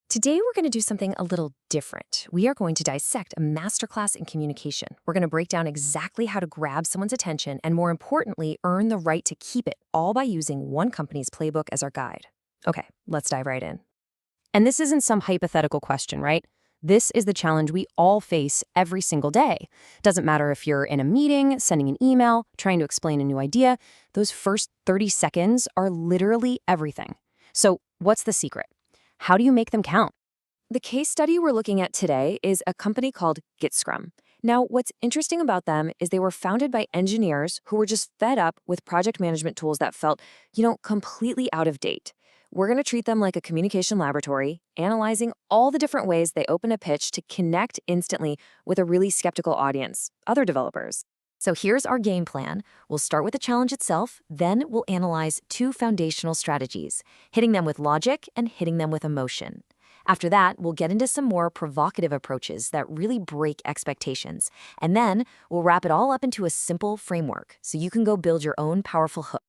Today, we're going to do something a little different. We are going to dissect a masterclass in communication. We're going to break down exactly how to grab someone's attention and, more importantly, earn the right to keep it, all by using one company's playbook as our guide. Okay, let's dive right in. And this isn't some hypothetical question, right? This is the challenge we all face every single day. Doesn't matter if you're in a meeting, sending an email, trying to explain a new idea, those first 30 seconds are literally everything. So, what's the secret? How do you make them count? The case study we're looking at today is a company called GitScrum. Now, what's interesting about them is they were founded by engineers who were just fed up with project management tools that felt, completely out of date. We're going to treat them like a communication laboratory, analyzing all the different ways they open a pitch to connect instantly with a really skeptical audience, other developers. So here's our game plan. We'll start with the challenge itself, then we'll analyze two foundational strategies, hitting them with logic and hitting them with emotion. After that, we'll get into some more provocative approaches that really break expectations. And then we'll wrap it all up into a simple framework so you can go build your own powerful hook.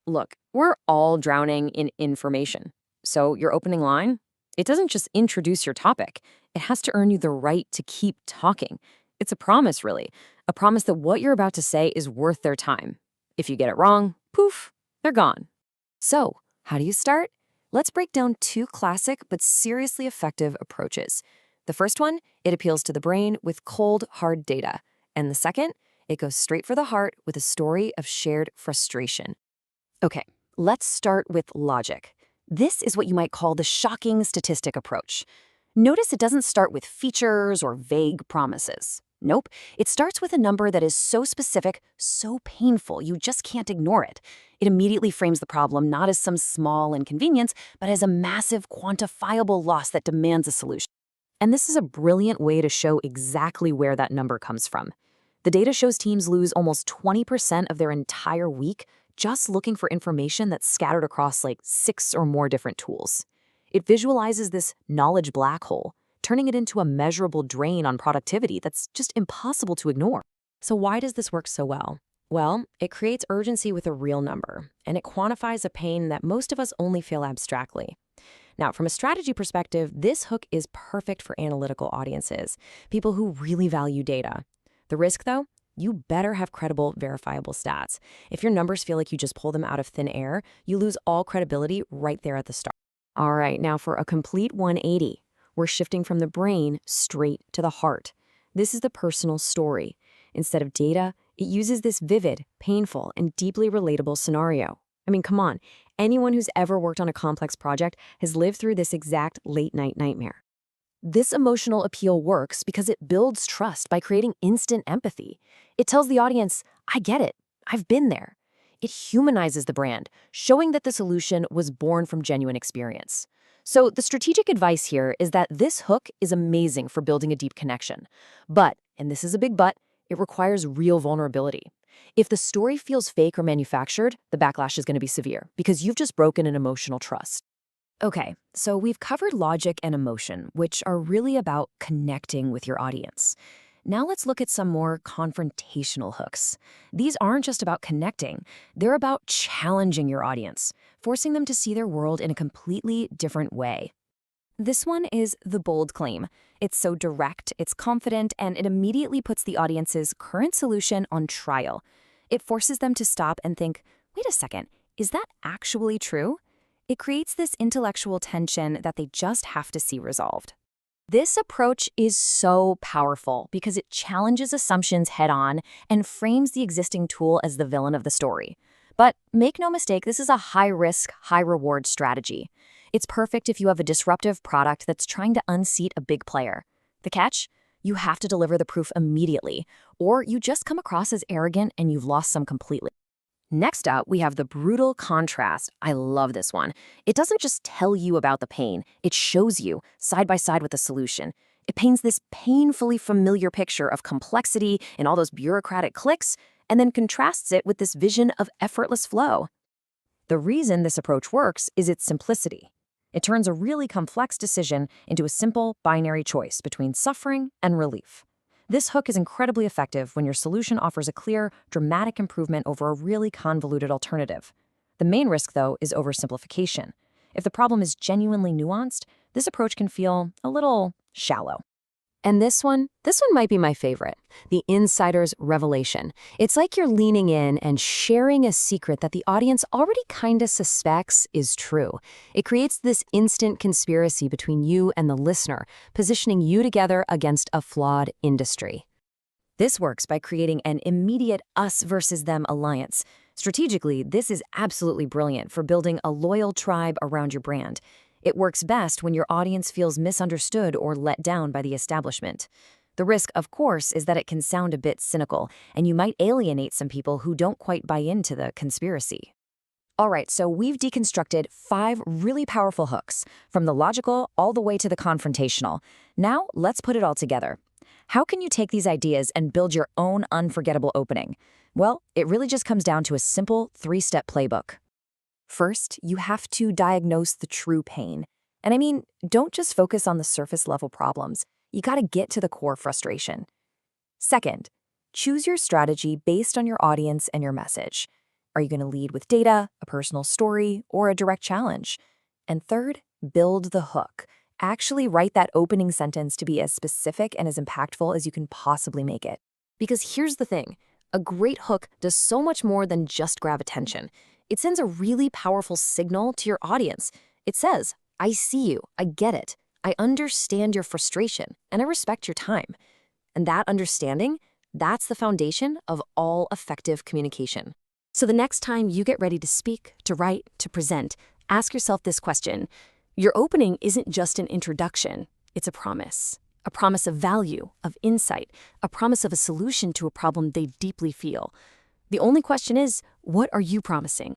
Look, we're all drowning in information. So your opening line, it doesn't just introduce your topic. It has to earn you the right to keep talking. It's a promise, really. A promise that what you're about to say is worth their time. If you get it wrong, poof, they're gone. So, how do you start? Let's break down two classic but seriously effective approaches. The first one, it appeals to the brain with cold, hard data. And the second, it goes straight for the heart with a story of shared frustration. Okay, let's start with logic. This is what you might call the shocking statistic approach. Notice it doesn't start with features or vague promises. Nope, it starts with a number that is so specific, so painful, you just can't ignore it. It immediately frames the problem not as some small inconvenience, but as a massive, quantifiable loss that demands a solution. And this is a brilliant way to show exactly where that number comes from. The data shows teams lose almost 20% of their entire week just looking for information that's scattered across like 6 or more different tools. It visualizes this knowledge black hole, turning it into a measurable drain on productivity that's just impossible to ignore. So why does this work so well? Well, it creates urgency with a real number, and it quantifies a pain that most of us only feel abstractly. Now, from a strategy perspective, this hook is perfect for analytical audiences, people who really value data. The risk, though? You better have credible, verifiable stats. If your numbers feel like you just pull them out of thin air, you lose all credibility right there at the start. All right, now for a complete 180, we're shifting from the brain straight to the heart. This is the personal story. Instead of data, it uses this vivid, painful, and deeply relatable scenario. I mean, come on, anyone who's ever worked on a complex project has lived through this exact late-night nightmare. This emotional appeal works because it builds trust by creating instant empathy. It tells the audience, I get it, I've been there. It humanizes the brand, showing that the solution was born from genuine experience. So the strategic advice here is that this hook is amazing for building a deep connection. But, and this is a big but, it requires real vulnerability. If the story feels fake or manufactured, the backlash is going to be severe because you've just broken an emotional trust. Okay, so we've covered logic and emotion, which are really about connecting with your audience. Now let's look at some more confrontational hooks. These aren't just about connecting, they're about challenging your audience, forcing them to see their world in a completely different way. This one is the bold claim. It's so direct, it's confident, and it immediately puts the audience's current solution on trial. It forces them to stop and think, wait a second, is that actually true? It creates this intellectual tension that they just have to see resolved. This approach is so powerful because it challenges assumptions head-on and frames the existing tool as the villain of the story. But make no mistake, this is a high-risk, high-reward strategy. It's perfect if you have a disruptive product that's trying to unseat a big player. The catch? You have to deliver the proof immediately, or you just come across as arrogant and you've lost some completely. Next up, we have the brutal contrast. I love this one. It doesn't just tell you about the pain, it shows you, side by side with the solution. It paints this painfully familiar picture of complexity and all those bureaucratic clicks, and then contrasts it with this vision of effortless flow. The reason this approach works is its simplicity. It turns a really complex decision into a simple binary choice between suffering and relief. This hook is incredibly effective when your solution offers a clear, dramatic improvement over a really convoluted alternative. The main risk, though, is oversimplification. If the problem is genuinely nuanced, this approach can feel a little shallow. And this one might be my favorite, the insider's revelation. It's like you're leaning in and sharing a secret that the audience already kinda suspects is true. It creates this instant conspiracy between you and the listener, positioning you together against a flawed industry. This works by creating an immediate us versus them alliance. Strategically, this is absolutely brilliant for building a loyal tribe around your brand. It works best when your audience feels misunderstood or let down by the establishment. The risk, of course, is that it can sound a bit cynical, and you might alienate some people who don't quite buy into the conspiracy. All right, so we've deconstructed 5 really powerful hooks, from the logical all the way to the confrontational. Now, let's put it all together. How can you take these ideas and build your own unforgettable opening? Well, it really just comes down to a simple 3-step playbook. First, you have to diagnose the true pain. And I mean, don't just focus on the surface-level problems. You gotta get to the core frustration. Second, choose your strategy based on your audience and your message. Are you gonna lead with data, a personal story, or a direct challenge? And third, build the hook. Actually write that opening sentence to be as specific and as impactful as you can possibly make it. Because here's the thing, a great hook does so much more than just grab attention. It sends a really powerful signal to your audience. It says, I see you, I get it, I understand your frustration, and I respect your time. And that understanding, that's the foundation of all effective communication. So the next time you get ready to speak, to write, to present, ask yourself this question. Your opening isn't just an introduction, it's a promise of value, of insight, a promise of a solution to a problem they deeply feel. The only question is, what are you promising?